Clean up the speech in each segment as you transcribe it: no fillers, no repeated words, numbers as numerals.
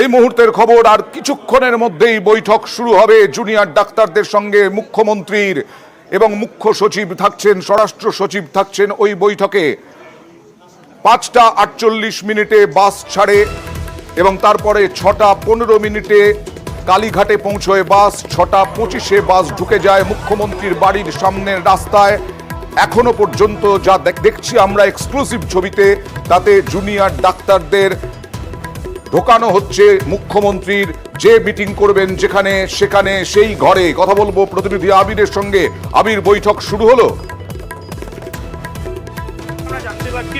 এই মুহূর্তের খবর, আর কিছুক্ষণের মধ্যেই বৈঠক শুরু হবে জুনিয়র ডাক্তারদের সঙ্গে মুখ্যমন্ত্রীর, এবং মুখ্য সচিব থাকছেন, স্বরাষ্ট্র সচিব থাকছেন ওই বৈঠকে। 5:48 বাস ছাড়ে এবং তারপরে 6:15 কালীঘাটে পৌঁছয় বাস। 6:25 বাস ঢুকে যায় মুখ্যমন্ত্রীর বাড়ির সামনের রাস্তায়। এখনো পর্যন্ত যা দেখছি আমরা এক্সক্লুসিভ ছবিতে, তাতে জুনিয়র ডাক্তারদের ঢোকানো হচ্ছে মুখ্যমন্ত্রীর যে মিটিং করবেন যেখানে সেখানে সেই ঘরে। কথা বলবো প্রতিনিধি আবিরের সঙ্গে। আবির, বৈঠক শুরু হলো?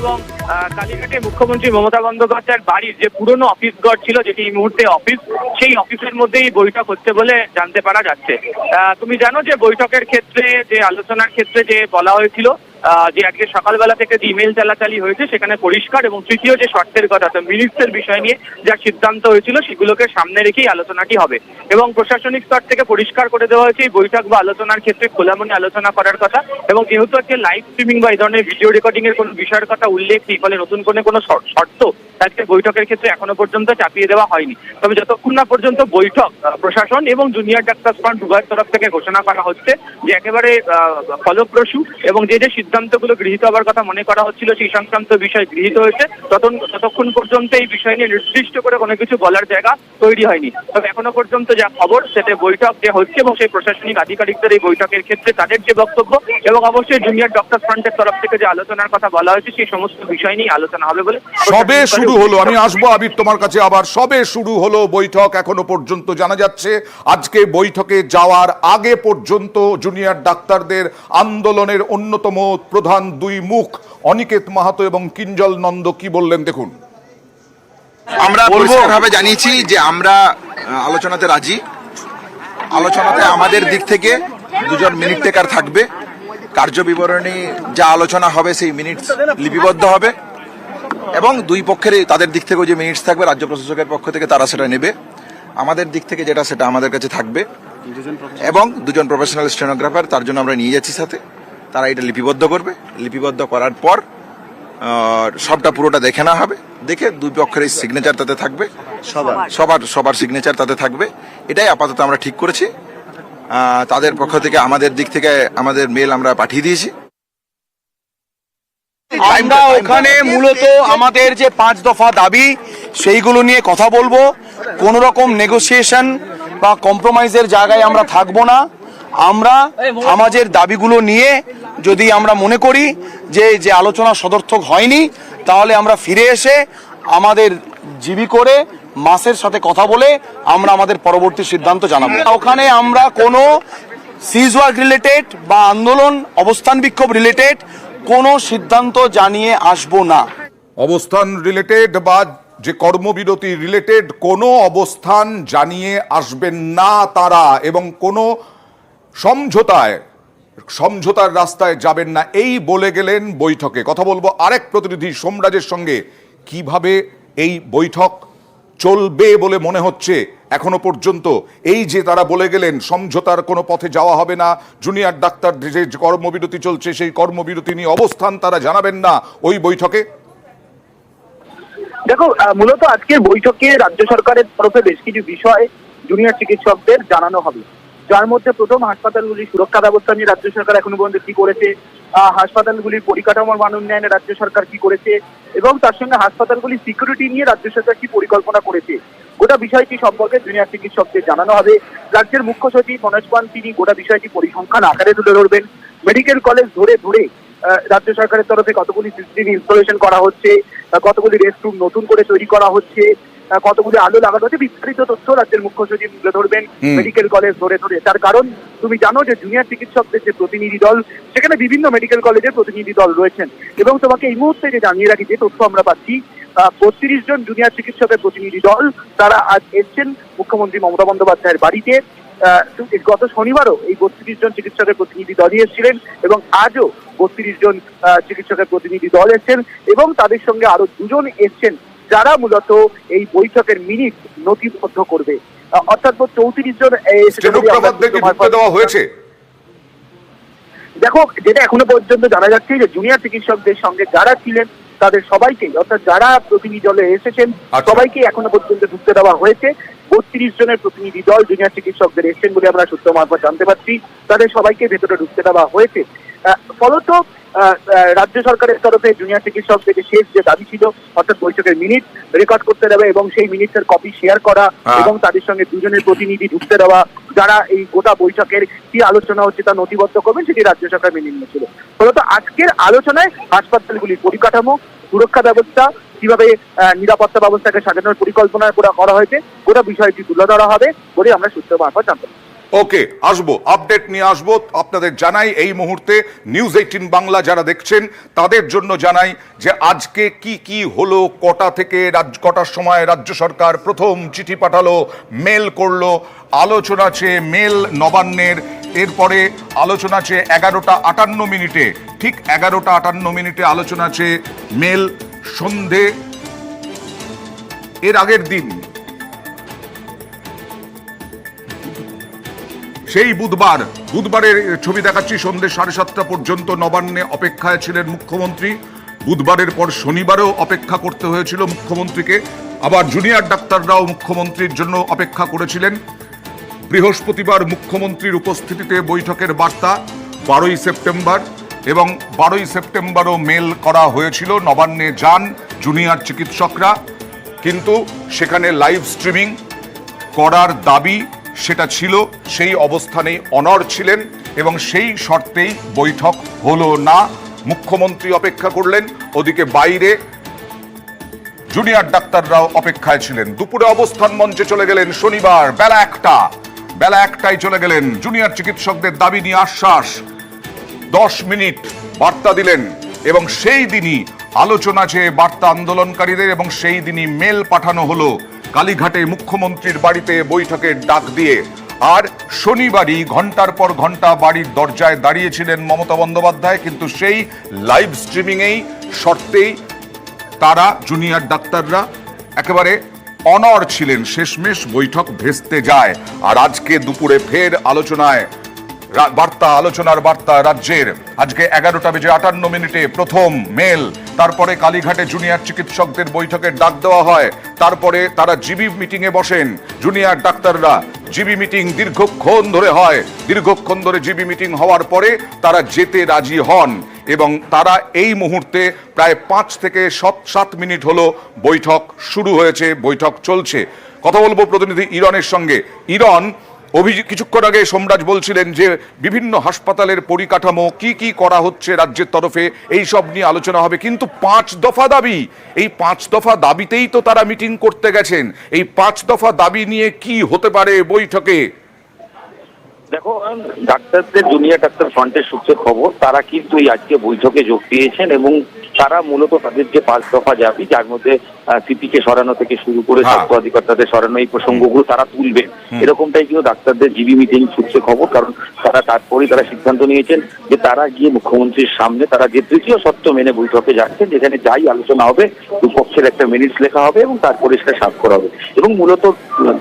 এবং কালীঘাটে মুখ্যমন্ত্রী মমতা বন্দ্যোপাধ্যায়ের বাড়ির যে পুরনো অফিস ঘর ছিল, যেটি এই মুহূর্তে অফিস, সেই অফিসের মধ্যেই বৈঠক হচ্ছে বলে জানতে পারা যাচ্ছে। তুমি জানো যে বৈঠকের ক্ষেত্রে, যে আলোচনার ক্ষেত্রে যে বলা হয়েছিল, যে আজকে সকালবেলা থেকে যে ইমেল চালাচালি হয়েছে সেখানে পরিষ্কার, এবং তৃতীয় যে শর্তের কথা, মিনিটসের বিষয় নিয়ে যা সিদ্ধান্ত হয়েছিল সেগুলোকে সামনে রেখেই আলোচনাটি হবে। এবং প্রশাসনিক স্তর থেকে পরিষ্কার করে দেওয়া হয়েছে এই বৈঠক বা আলোচনার ক্ষেত্রে খোলামনি আলোচনা করার কথা। এবং যেহেতু আজকে লাইভ স্ট্রিমিং বা এই ধরনের ভিডিও রেকর্ডিং এর কোনো বিষয়ের কথা উল্লেখ নেই, ফলে নতুন কোনো শর্ত আজকে বৈঠকের ক্ষেত্রে এখনো পর্যন্ত চাপিয়ে দেওয়া হয়নি। তবে যতক্ষণ না পর্যন্ত বৈঠক প্রশাসন এবং জুনিয়র ডাক্তার ফ্রন্ট উভয়ের তরফ থেকে ঘোষণা করা হচ্ছে যে একেবারে ফলপ্রসূ, এবং যে সিদ্ধান্তগুলো গৃহীত হওয়ার কথা মনে করা হচ্ছিল সেই সংক্রান্ত বিষয় গৃহীত হয়েছে, ততক্ষণ পর্যন্ত এই বিষয় নিয়ে নির্দিষ্ট করে কোনো কিছু বলার জায়গা তৈরি হয়নি। তবে এখনো পর্যন্ত যা খবর, সেটা বৈঠক যে হচ্ছে এবং সেই প্রশাসনিক আধিকারিকদের এই বৈঠকের ক্ষেত্রে তাদের যে বক্তব্য, এবং অবশ্যই জুনিয়র ডক্টর ফ্রন্টের তরফ থেকে যে আলোচনার কথা বলা হয়েছে সেই সমস্ত বিষয় নিয়ে আলোচনা হবে বলে। সবে শুরু হলো, আমি আসবো আবির তোমার কাছে আবার। সবে শুরু হলো বৈঠক, এখনো পর্যন্ত জানা যাচ্ছে আজকে বৈঠকে যাওয়ার আগে পর্যন্ত জুনিয়র ডাক্তারদের আন্দোলনের অন্যতম প্রধান দুই মুখ অনিকেত মাহাতো এবং কিঞ্জল নন্দ কি বললেন দেখুন। আমরা পরিষ্কারভাবে জানিয়েছি যে আমরা আলোচনাতে রাজি। আলোচনাতে আমাদের দিক থেকে দুজন মিনিট টেকার থাকবে। কার্য বিবরণী যা আলোচনা হবে সেই মিনিটস লিপিবদ্ধ হবে, এবং দুই পক্ষের তাদের দিক থেকেও যে মিনিটস থাকবে রাজ্য প্রশাসকের পক্ষ থেকে তারা সেটা নেবে। আমাদের দিক থেকে যেটা সেটা আমাদের কাছে থাকবে, এবং দুজন প্রফেশনাল স্টেনোগ্রাফার তার জন্য আমরা নিয়ে যাচ্ছি সাথে। তারা এটা লিপিবদ্ধ করবে। লিপিবদ্ধ করার পর সবটা পুরোটা দেখে নেওয়া হবে। দেখে দুই পক্ষের এই সিগনেচার তাতে থাকবে, সবার সিগনেচার তাতে থাকবে। এটাই আপাতত আমরা ঠিক করেছি। তাদের পক্ষ থেকে আমাদের দিক থেকে আমাদের মেল আমরা পাঠিয়ে দিয়েছি। আমরা ওখানে মূলত আমাদের যে 5 দফা দাবি সেইগুলো নিয়ে কথা বলবো। কোন রকম নেগোসিয়েশন বা কম্প্রোমাইজের জায়গায় আমরা থাকবো না। আমরা আমাদের দাবিগুলো নিয়ে যদি আমরা মনে করি যে আলোচনা সদর্থক হয়নি, তাহলে আমরা ফিরে এসে আমাদের জিবি করে মাসের সাথে কথা বলে আমরা আমাদের পরবর্তী সিদ্ধান্ত জানাবো। ওখানে আমরা কোনো সিজ ওয়ার্ক রিলেটেড বা আন্দোলন অবস্থান বিক্ষোভ রিলেটেড কোনো সিদ্ধান্ত জানিয়ে আসবো না। অবস্থান রিলেটেড বা যে কর্মবিরতি রিলেটেড কোনো অবস্থান জানিয়ে আসবেন না তারা, এবং কোনো সমঝোতার রাস্তায় যাবেন না, এই বলে গেলেন বৈঠকে। কথা বলবো আরেক প্রতিনিধি সোমরাজের সঙ্গে। কিভাবে এই বৈঠক চলবে বলে মনে হচ্ছে এখনো পর্যন্ত? এই যে তারা বলে গেলেন সমঝোতার কোনো পথে যাওয়া হবে না, জুনিয়র ডাক্তার যে কর্মবিরতি চলছে সেই কর্মবিরতি নিয়ে অবস্থান তারা জানাবেন না ওই বৈঠকে। দেখো, মূলত আজকের বৈঠকে রাজ্য সরকারের তরফে বেশ কিছু বিষয় জুনিয়র চিকিৎসকদের জানানো হবে, যার মধ্যে প্রথম হাসপাতালগুলির সুরক্ষা ব্যবস্থা নিয়ে রাজ্য সরকার এখনো পর্যন্ত কি করেছে, হাসপাতালগুলির পরিকাঠামোর মান উন্নয়নে রাজ্য সরকার কি করেছে, এবং তার সঙ্গে হাসপাতালগুলির সিকিউরিটি নিয়ে রাজ্য সরকার কি পরিকল্পনা করেছে, গোটা বিষয়টি সম্পর্কে জুনিয়র চিকিৎসকদের জানানো হবে। রাজ্যের মুখ্য সচিব মনোজ পাল তিনি গোটা বিষয়টি পরিসংখ্যান আকারে তুলে ধরবেন। মেডিকেল কলেজ ধরে রাজ্য সরকারের তরফে কতগুলি সিসিটিভি ইনস্টলেশন করা হচ্ছে, কতগুলি রেস্টরুম নতুন করে তৈরি করা হচ্ছে, কতগুলি আলো লাগানো হচ্ছে, বিস্তারিত তথ্য রাজ্যের মুখ্য সচিব তুলে ধরবেন মেডিকেল কলেজ ধরে। তার কারণ তুমি জানো যে জুনিয়র চিকিৎসকদের যে প্রতিনিধি দল, সেখানে বিভিন্ন মেডিকেল কলেজের প্রতিনিধি দল রয়েছেন। এবং তোমাকে এই মুহূর্তে যে জানিয়ে রাখি, যে তথ্য আমরা পাচ্ছি, 32 জন জুনিয়র চিকিৎসকের প্রতিনিধি দল তারা আজ এসছেন মুখ্যমন্ত্রী মমতা বন্দ্যোপাধ্যায়ের বাড়িতে। গত শনিবারও এই 32 জন চিকিৎসকের প্রতিনিধি দলই এসেছিলেন, এবং আজও 32 জন চিকিৎসকের প্রতিনিধি দল এসছেন, এবং তাদের সঙ্গে আরো 2 জন এসছেন যারা মূলত এই বৈঠকের মিনিট নথিবদ্ধ করবে। অর্থাৎ 34 জন দেওয়া হয়েছে। দেখো, যেটা এখনো পর্যন্ত জানা যাচ্ছে যে জুনিয়র চিকিৎসকদের সঙ্গে যারা ছিলেন তাদের সবাইকেই, অর্থাৎ যারা প্রতিনিধি দলে এসেছেন আচ্ছা। সবাইকে এখনো পর্যন্ত ঢুকতে দেওয়া হয়েছে। 32 জনের প্রতিনিধি দল জুনিয়র চিকিৎসকদের এসেছেন বলে আমরা সূত্র মারফত জানতে পারছি। তাদের সবাইকে ভেতরে ঢুকতে দেওয়া হয়েছে। ফলত রাজ্য সরকারের তরফে জুনিয়র চিকিৎসকদের শেষ যে দাবি ছিল, অর্থাৎ বৈঠকের মিনিট রেকর্ড করতে দেওয়া এবং সেই মিনিটের কপি শেয়ার করা এবং তাদের সঙ্গে দুজনের প্রতিনিধি ঢুকতে দেওয়া, যারা এই গোটা বৈঠকের কি আলোচনা হচ্ছে তা নথিবদ্ধ করবেন, সেটি রাজ্য সরকার মেনে নিয়েছিল। ফলত আজকের আলোচনায় হাসপাতালগুলির পরিকাঠামো, সুরক্ষা ব্যবস্থা, কিভাবে নিরাপত্তা ব্যবস্থাকে সাজানোর পরিকল্পনা করা হয়েছে, গোটা বিষয়টি তুলে ধরা হবে বলে আমরা সূত্র মারফত জানতে পারি। ওকে, আসবো, আপডেট নিয়ে আসবো। আপনাদের জানাই এই মুহূর্তে নিউজ 18 বাংলা যারা দেখছেন তাদের জন্য জানাই যে আজকে কি কি হলো, কটার সময় রাজ্য সরকার প্রথম চিঠি পাঠালো, মেল করলো, আলোচনা চেয়ে মেল নবান্নের, এরপরে আলোচনা চেয়ে 11:58 ঠিক 11:58 আলোচনা চেয়ে মেল, সন্ধে এর আগের দিন সেই বুধবারের ছবি দেখাচ্ছি, সন্ধ্যে 7:30 পর্যন্ত নবান্নে অপেক্ষায় ছিলেন মুখ্যমন্ত্রী। বুধবারের পর শনিবারেও অপেক্ষা করতে হয়েছিল মুখ্যমন্ত্রীকে, আবার জুনিয়র ডাক্তাররাও মুখ্যমন্ত্রীর জন্য অপেক্ষা করেছিলেন। বৃহস্পতিবার মুখ্যমন্ত্রীর উপস্থিতিতে বৈঠকের বার্তা 12ই সেপ্টেম্বর, এবং 12ই সেপ্টেম্বরও মেল করা হয়েছিল। নবান্নে যান জুনিয়র চিকিৎসকরা, কিন্তু সেখানে লাইভ স্ট্রিমিং করার দাবি সেটা ছিল, সেই অবস্থানেই অনড় ছিলেন এবং সেই শর্তেই বৈঠক হলো না। মুখ্যমন্ত্রী অপেক্ষা করলেন, ওদিকে বাইরে জুনিয়র ডাক্তাররাও অপেক্ষায় ছিলেন। দুপুরে অবস্থান মঞ্চে চলে গেলেন শনিবার বেলা একটায় চলে গেলেন। জুনিয়র চিকিৎসকদের দাবি নিয়ে আশ্বাস, 10 মিনিট বার্তা দিলেন এবং সেই দিনই আলোচনা চেয়ে বার্তা আন্দোলনকারীদের, এবং সেই দিনই মেল পাঠানো হলো কালীঘাটে মুখ্যমন্ত্রীর বাড়িতে বৈঠকের ডাক দিয়ে। আর শনিবারই ঘন্টার পর ঘন্টা বাড়ির দরজায় দাঁড়িয়েছিলেন মমতা বন্দ্যোপাধ্যায়, কিন্তু সেই লাইভ স্ট্রিমিংয়েই শর্তেই তারা জুনিয়র ডাক্তাররা একেবারে অনড় ছিলেন। শেষমেশ বৈঠক ভেস্তে যায়। আর আজকে দুপুরে ফের আলোচনার বার্তা রাজ্যের। আজকে 11:58 প্রথম মেল, তারপরে কালীঘাটে জুনিয়র চিকিৎসকদের বৈঠকের ডাক দেওয়া হয়, তারপরে তারা জিবি মিটিংয়ে বসেন জুনিয়র ডাক্তাররা। জিবি মিটিং দীর্ঘক্ষণ ধরে জিবি মিটিং হওয়ার পরে তারা যেতে রাজি হন, এবং তারা এই মুহূর্তে প্রায় 5 থেকে 7 মিনিট হলো বৈঠক শুরু হয়েছে, বৈঠক চলছে। কথা বলবো প্রতিনিধি ইরনের সঙ্গে। ইরন, কিছুক্ষণ আগে সোমরাজ বলছিলেন যে বিভিন্ন হাসপাতালের পরিকাঠামো কি করা হচ্ছে রাজ্যের তরফে, এই সব নিয়ে আলোচনা হবে, কিন্তু 5 দফা দাবি, এই 5 দফা দাবিতেই তো তারা মিটিং করতে গেছেন। এই 5 দফা দাবি নিয়ে কি হতে পারে বৈঠকে? দেখো, ডাক্তারদের জুনিয়র ডাক্তার ফ্রন্টের সূত্রে খবর, তারা কিন্তু এই আজকে বৈঠকে যোগ দিয়েছেন এবং তারা মূলত তাদের যে 5 দফা দাবি, যার মধ্যে সিপিকে সরানো থেকে শুরু করে স্বাস্থ্য অধিকর্তাদের সরানো, এই প্রসঙ্গগুলো তারা তুলবেন, এরকমটাই কিন্তু ডাক্তারদের জিবি মিটিং সূত্রে খবর। কারণ তারপরেই তারা সিদ্ধান্ত নিয়েছেন যে তারা গিয়ে মুখ্যমন্ত্রীর সামনে তারা যে তৃতীয় শর্ত মেনে বৈঠকে যাচ্ছেন, যেখানে যাই আলোচনা হবে দুপক্ষের একটা মিনিটস লেখা হবে এবং তারপরে সেটা স্বাক্ষর হবে। এবং মূলত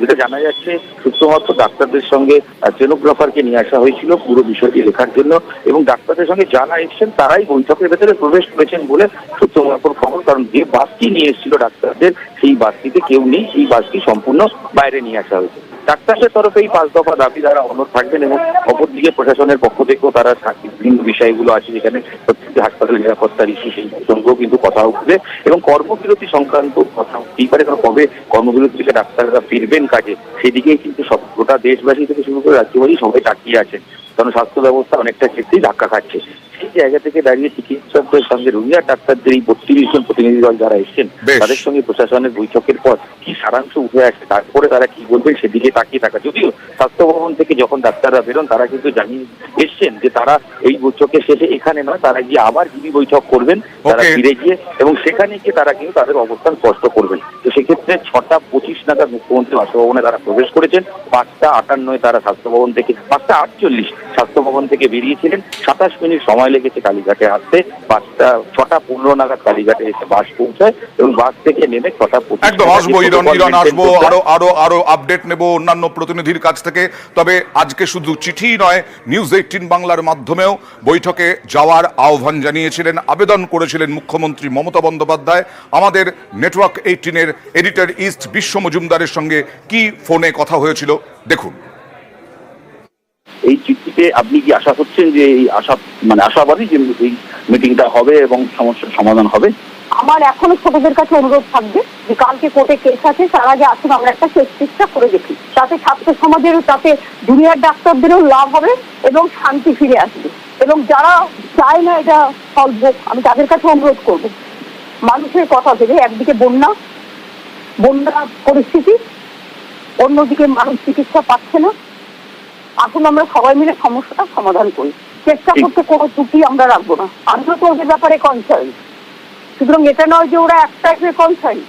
যেটা জানা যাচ্ছে, শুধুমাত্র ডাক্তারদের সঙ্গে স্টেনোগ্রাফারকে নিয়ে আসা হয়েছিল পুরো বিষয়টি লেখার জন্য, এবং ডাক্তারদের সঙ্গে যারা এসেছেন তারাই বৈঠকের ভেতরে প্রবেশ করেছেন বলে সূত্রমারফত খবর। কারণ যে বাসটি নিয়ে এসেছিল ডাক্তারদের, সেই বাসটিতে কেউ নেই, সেই বাসটি সম্পূর্ণ বাইরে নিয়ে আসা হয়েছে। ডাক্তারদের তরফে এই 5 দফা দাবি তারা অনড় থাকবেন, এবং অপরদিকে প্রশাসনের পক্ষ থেকেও তারা বিভিন্ন বিষয়গুলো আছে, যেখানে প্রত্যেকটি হাসপাতালের নিরাপত্তার ইস্যু, সেই প্রসঙ্গেও কিন্তু কথা উঠবে এবং কর্মবিরতি সংক্রান্ত কথা উঠতেই পারে। কারণ কবে কর্মবিরতি থেকে ডাক্তাররা ফিরবেন কাজে, সেদিকেই কিন্তু সব গোটা দেশবাসী থেকে শুরু করে রাজ্যবাসী সবাই তাকিয়ে আছেন, কারণ স্বাস্থ্য ব্যবস্থা অনেকটা ক্ষেত্রেই ধাক্কা খাচ্ছে। সেই জায়গা থেকে দাঁড়িয়ে চিকিৎসকদের সঙ্গে জুনিয়র ডাক্তারদের এই 32 জন প্রতিনিধি দল যারা এসেছেন, তাদের সঙ্গে প্রশাসনের বৈঠকের পর কি সারাংশ উঠে আসে, তারপরে তারা কি বলবেন সেদিকে তাকিয়ে থাকা। যদিও স্বাস্থ্য ভবন থেকে যখন ডাক্তাররা বেরোন, তারা কিন্তু জানিয়ে এসছেন যে তারা এই বৈঠকের শেষে এখানে নয়, তারা গিয়ে আবার জিবি বৈঠক করবেন, তারা ফিরে গিয়ে, এবং সেখানে গিয়ে তারা কিন্তু তাদের অবস্থান স্পষ্ট করবেন। তো সেক্ষেত্রে 6:25 নাগাদ মুখ্যমন্ত্রী বাসভবনে তারা প্রবেশ করেছেন। 5:58 তারা স্বাস্থ্য ভবন থেকে, 5:48 স্বাস্থ্য ভবন থেকে বেরিয়েছিলেন। 27 মিনিট সময় সময় লেগেছে কালীঘাটে আসতে। 6:15 নাগাদ কালীঘাটে এসে বাস পৌঁছায় এবং বাস থেকে নেমে 6:25 একদম আসবো ইরন আসবো, আরো আপডেট নেব অন্যান্য প্রতিনিধির কাছ থেকে। তবে আজকে শুধু চিঠি নয়, নিউজ 18 বাংলার মাধ্যমেও বৈঠকে যাওয়ার আহ্বান জানিয়েছিলেন, আবেদন করেছিলেন মুখ্যমন্ত্রী মমতা বন্দ্যোপাধ্যায়। আমাদের নেটওয়ার্ক 18-এর এডিটর ইস্ট বিশ্ব মজুমদারের সঙ্গে কি ফোনে কথা হয়েছিল দেখুন। এই চিঠিতে আপনি কি আশা করছেন যে এই আশাবাদী যে এই মিটিংটা হবে এবং সমস্যার সমাধান হবে? আমার এখনো ছোটদের কাছে অনুরোধ থাকবে যে কালকে কোর্টে কেস আছে, তার আগে আসুন আমরা একটা শেষ চেষ্টা করে দেখি, তাতে ছাত্র সমাজেরও, তাতে জুনিয়র ডাক্তারদেরও লাভ হবে এবং শান্তি ফিরে আসবে। এবং যারা চায় না এটা সলভ হোক, আমি তাদের কাছে অনুরোধ করব, মানুষের কথা ভেবে, একদিকে বন্যা পরিস্থিতি, অন্যদিকে মানুষ চিকিৎসা পাচ্ছে না, আসুন আমরা সবাই মিলে সমস্যাটা সমাধান করি। চেষ্টা করতে কোনো ত্রুটি আমরা রাখবো না। আমিও তো ওদের ব্যাপারে কনসার্ন, সুতরাং এটা নয় যে ওরা এক টাইপের কনসার্ন।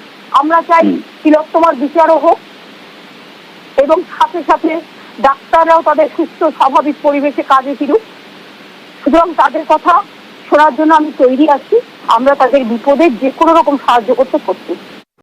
আমরা চাই তিলোত্তমার বিচারও হোক এবং সাথে সাথে ডাক্তাররাও তাদের সুস্থ স্বাভাবিক পরিবেশে কাজে ফিরুক। সুতরাং তাদের কথা শোনার জন্য আমি তৈরি আছি, আমরা তাদের বিপদে যে কোনো রকম সাহায্য করতে প্রস্তুত।